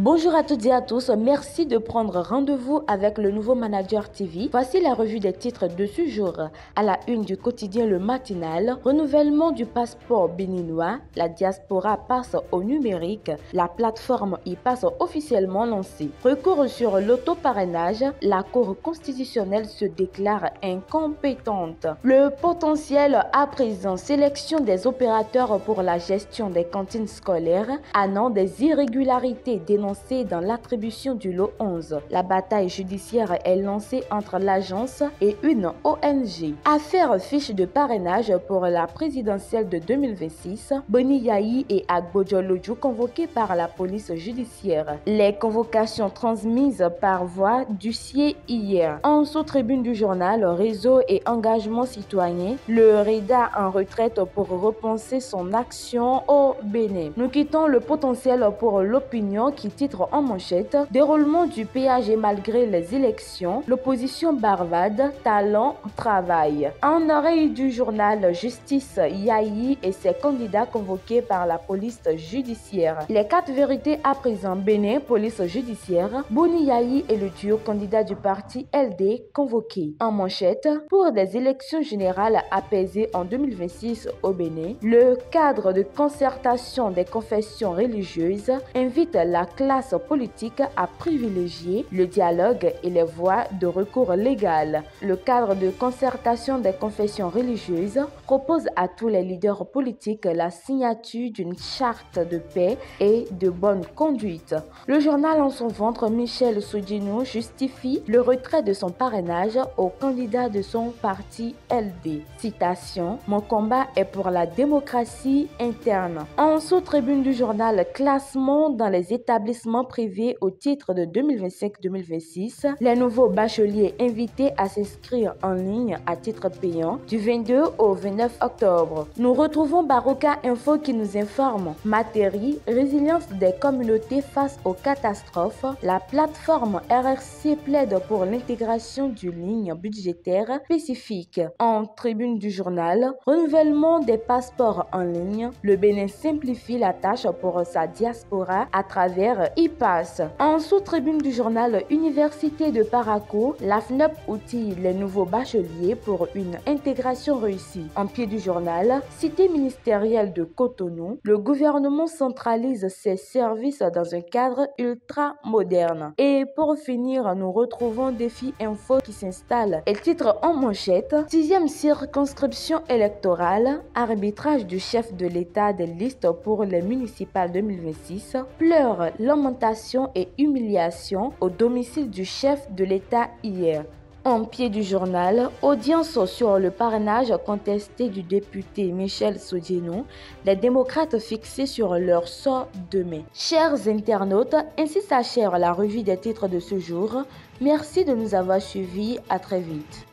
Bonjour à toutes et à tous, merci de prendre rendez-vous avec le nouveau Manager TV. Voici la revue des titres de ce jour. À la une du quotidien Le Matinal, renouvellement du passeport béninois, la diaspora passe au numérique, la plateforme y passe officiellement lancée. Recours sur l'autoparrainage, la Cour constitutionnelle se déclare incompétente. Le potentiel à présent, sélection des opérateurs pour la gestion des cantines scolaires, annonce des irrégularités dénoncées dans l'attribution du lot 11. La bataille judiciaire est lancée entre l'agence et une ONG. Affaire fiche de parrainage pour la présidentielle de 2026. Boni Yayi et Agbo Djolodju convoqués par la police judiciaire. Les convocations transmises par voie d'huissier hier. En sous-tribune du journal Réseau et engagement citoyen, le REDA en retraite pour repenser son action au Bénin. Nous quittons le potentiel pour l'opinion qui titre en manchette « Déroulement du péage malgré les élections, l'opposition barbade, talent, travail ». En oreille du journal Justice, Yayi et ses candidats convoqués par la police judiciaire. Les 4 vérités à présent, Bénin, police judiciaire, Boni Yayi et le duo candidat du parti LD convoqués. En manchette, pour des élections générales apaisées en 2026 au Bénin, le cadre de concertation des confessions religieuses invite la classe politique à privilégier le dialogue et les voies de recours légal. Le cadre de concertation des confessions religieuses propose à tous les leaders politiques la signature d'une charte de paix et de bonne conduite. Le journal en son ventre, Michel Soudjinou justifie le retrait de son parrainage au candidat de son parti LD. Citation: « Mon combat est pour la démocratie interne ». En sous-tribune du journal, classement dans les établissements privés au titre de 2025-2026, les nouveaux bacheliers invités à s'inscrire en ligne à titre payant du 22 au 29 octobre. Nous retrouvons Baroka Info qui nous informe Matéri, résilience des communautés face aux catastrophes. La plateforme RRC plaide pour l'intégration d'une ligne budgétaire spécifique. En tribune du journal, renouvellement des passeports en ligne. Le Bénin simplifie la tâche pour sa diaspora à travers IPAS. En sous-tribune du journal Université de Parakou, la FNEP outille les nouveaux bacheliers pour une intégration réussie. En pied du journal, cité ministérielle de Cotonou, le gouvernement centralise ses services dans un cadre ultra moderne. Et pour finir, nous retrouvons Défi Info qui s'installe. Elle titre en manchette 6e circonscription électorale, arbitrage du chef de l'État des listes pour les municipales 2026, pleurs, lamentations et humiliations au domicile du chef de l'État hier. En pied du journal, audience sur le parrainage contesté du député Michel Soudjinou, les démocrates fixés sur leur sort demain. Chers internautes, ainsi s'achève la revue des titres de ce jour. Merci de nous avoir suivis, à très vite.